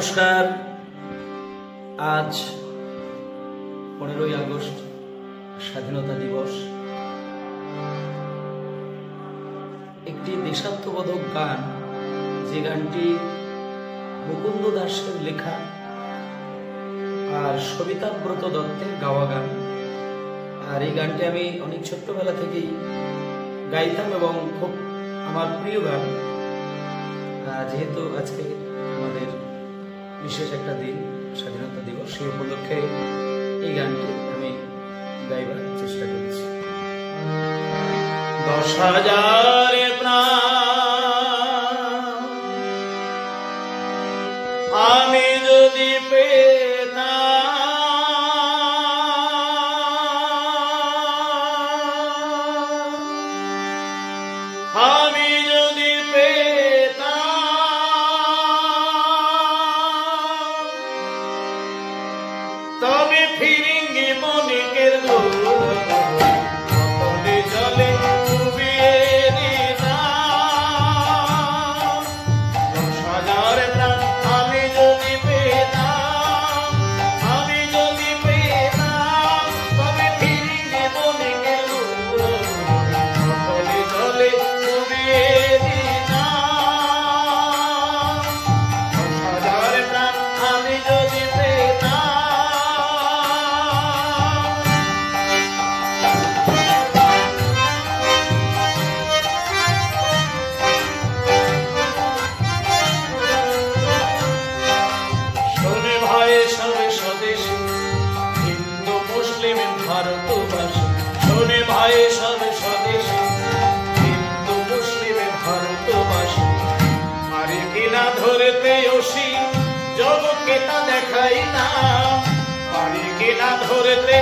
नमस्कार। आज 15 আগস্ট স্বাধীনতা দিবস। একটি দেশাত্মবোধক গান, যে গানটি মুকুন্দ দাসের লেখা আর সবিতাব্রত দত্তের গাওয়া গান। আর এই গানটি আমি অনেক ছোট্টবেলা থেকেই গাইতাম এবং খুব আমার প্রিয় গান। যেহেতু আজকে আমাদের বিশেষ একটা দিন, স্বাধীনতা দিবস, সেই উপলক্ষে এই গানটি আমি গাইবার চেষ্টা করছি। 10,000 প্রাণ আমি যদি পেতাম, আমি যদি তবে ফিরিঙ্গি মনিকের কতলে জলে ডুবিয়ে দিতাম। 10,000 প্রাণ আমি যদি পেতাম, আমি যদি পেতাম, তবে ফিরিঙ্গি মনিকের কতলে জলে ডুবিয়ে দিতাম। 10,000 প্রাণ আমি যদি পেতাম। হিন্দু মুসলিম ভারতবাসী, শোনে ভাই সব স্বদেশী, হিন্দু মুসলিম ভারতবাসী, পারি কিনা ধরতে অসি জগৎকে তা দেখাই না, পারি কিনা ধরতে